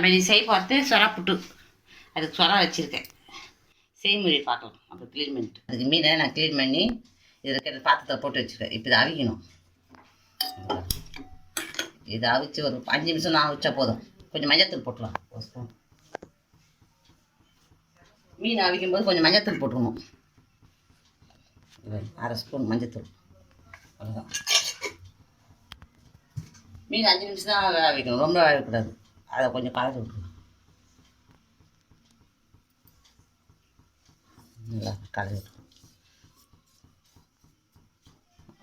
நம்ம இது செய்ய பார்த்து சொரா புட்டு அதுக்கு சொரா வச்சுருக்கேன். செய்முறை பார்க்கலாம். அப்போ க்ளீன் பண்ணிட்டு அதுக்கு மீனை நான் க்ளீன் பண்ணி இதில் இருக்கிற பாத்திரத்தை போட்டு வச்சுருக்கேன். இப்போ இதை அவிக்கணும். இதை அவிச்சு ஒரு 5 நிமிஷம் தான் அவிச்சா போதும். கொஞ்சம் மஞ்சத்தூள் போட்டுலாம். ஒரு ஸ்பூன் மீன் அவிக்கும் போது கொஞ்சம் மஞ்சத்தூள் போட்டுக்கணும். 1/2 ஸ்பூன் மஞ்சத்தூள். அவ்வளோதான். மீன் 5 நிமிஷம் தான் அவிக்கணும், ரொம்ப அவிக்கக்கூடாது. அதை கொஞ்சம் கலந்து விட்டுருணும். நல்லா கலந்து விட்டுருணும்.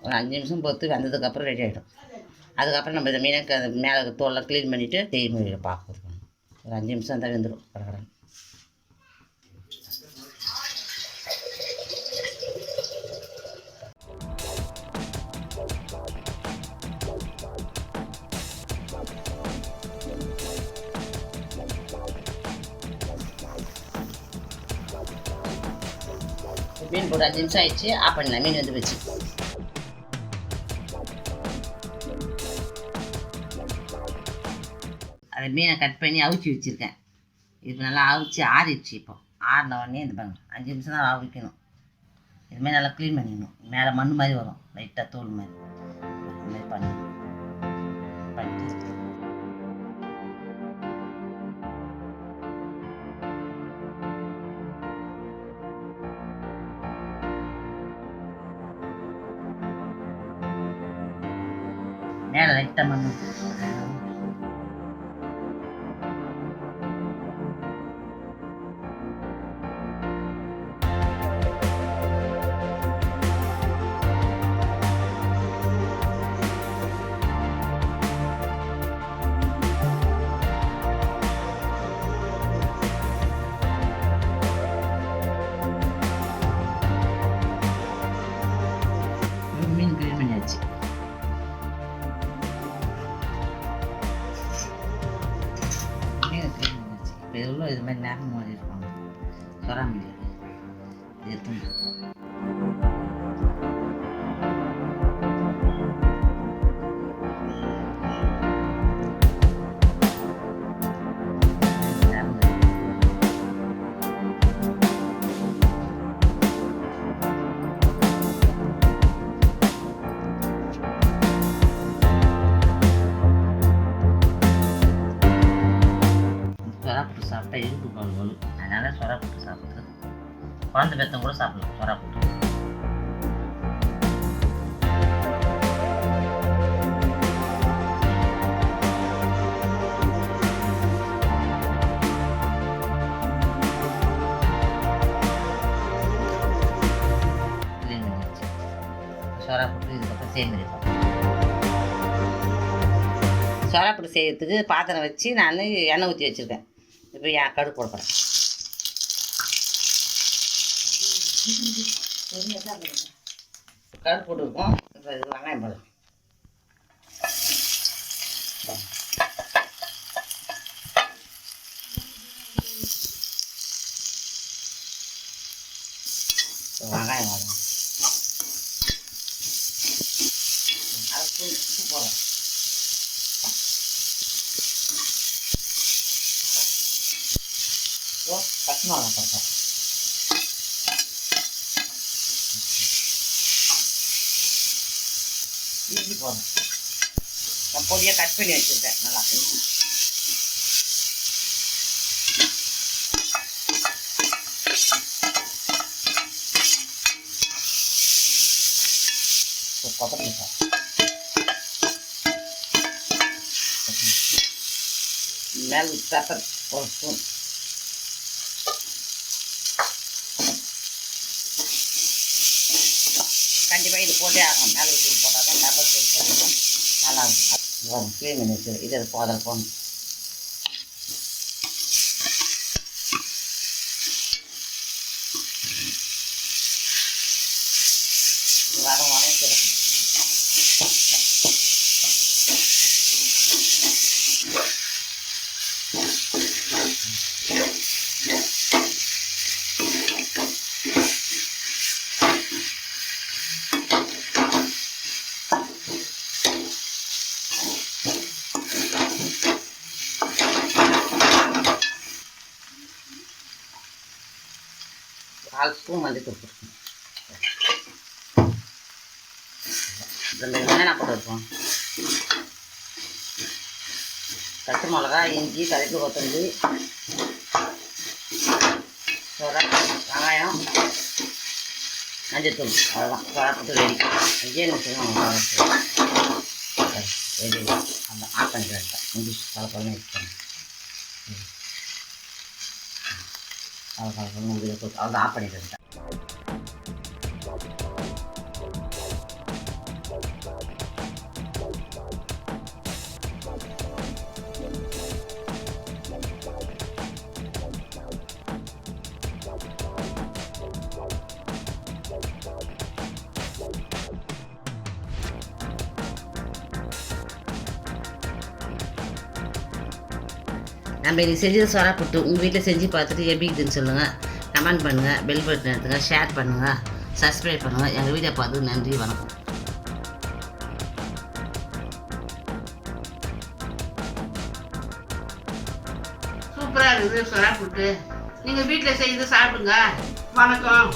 ஒரு 5 நிமிஷம் பொறுத்து வந்ததுக்கப்புறம் ரெடி ஆகிடும். அதுக்கப்புறம் நம்ம இந்த மீனை மேலே தோலெலாம் க்ளீன் பண்ணிவிட்டு செய்முறையில் பார்க்கணும். ஒரு 5 நிமிஷம் தான் வெந்துடும் கடகடன். மீன் போட்டு 5 நிமிஷம் ஆயிடுச்சு. ஆஃப் பண்ணலாம். மீன் வந்து வச்சு அதை மீனை கட் பண்ணி அவிச்சி வச்சுருக்கேன். இப்போ நல்லா அவிச்சு ஆறிடுச்சு. இப்போ ஆறின உடனே இந்த பாருங்க 5 நிமிஷம் தான் அவிக்கணும். இதுமாதிரி நல்லா க்ளீன் பண்ணிடணும். மேலே மண் மாதிரி வரும், லைட்டாக தோல் மாதிரி. இது மாதிரி பண்ணிட்டு மேலே லைட்டாக மண் மீன் க்ளீன் பண்ணியாச்சு. இப்போ எவ்வளோ இது மாதிரி நேரம் மாதிரி இருப்பாங்க சொரா மீன் இது துண்டு. சொராப்புட்டு சாப்பிட்டா இழுப்பு பால் வரும். அதனால் சொராப்புட்டு சாப்பிட்றது. குழந்தை பெத்தவங்க கூட சாப்பிடலாம் சொராப்புட்டு. க்ளீன் பண்ணி வச்சு சொராப்புட்டு இதுக்கப்புறம் செய்முறை பார்ப்போம். சொராப்புட்டு செய்யறதுக்கு பாத்திரம் வச்சு நான் எண்ணெய் ஊற்றி வச்சுருக்கேன். இப்போ என் கடுகு போட போகிறேன். கடுகு போட்டுருக்கோம். இப்போ இது வெங்காயம் போடலாம். வெங்காயம் வரும். 1/2 ஸ்பூன் உப்பு போடுறேன். பச்சை மிளகா போட்டேன். இஞ்சி போடுறேன். நான் பொடியாக கட் பண்ணி வச்சுருக்கேன். நல்லா கொத்தமல்லி மேல் பெப்பர் 1 ஸ்பூன். கண்டிப்பாக இது போட்டே ஆகணும். மிளகு தூள் போட்டால் தான் பெப்பர் தூள் போட்டோம்னா நல்லாயிருக்கும். க்ளீன் பண்ணி வச்சு இது போதில் போகணும். வரும் சிறப்பு. 1/4 ஸ்பூன் மல்லித்தூள் போட்டுக்கணும். 2 வெங்காயம் போட்டுருக்கோம். பச்சை மிளகா, இஞ்சி, கருவேப்பிலை, கொத்தமல்லி, வெங்காயம், மஞ்சத்தூள், அவ்வளோதான். சுறாப்புட்டு ரெடி. 5 நிமிஷம் ரெடி. அந்த ஆட் பண்ணிட்டு இங்கிலீஷ் கலப்படம் வச்சுக்கணும். கலப்படம் முடிஞ்ச போட்டு அவ்வளோ ஆஃப் பண்ணிட்டு வந்துட்டேன். நம்ம இது செஞ்சது சுறாப்புட்டு உங்கள் வீட்டில் செஞ்சு பார்த்துட்டு எப்படி இருக்குதுன்னு சொல்லுங்கள். கமெண்ட் பண்ணுங்கள், பெல் பட்டன் எடுத்துங்க, ஷேர் பண்ணுங்கள், சப்ஸ்கிரைப் பண்ணுங்கள். எங்கள் வீடியோ பார்த்து நன்றி, வணக்கம். சூப்பராக இருக்குது சுறாப்புட்டு. நீங்கள் வீட்டில் செய்து சாப்பிடுங்க. வணக்கம்.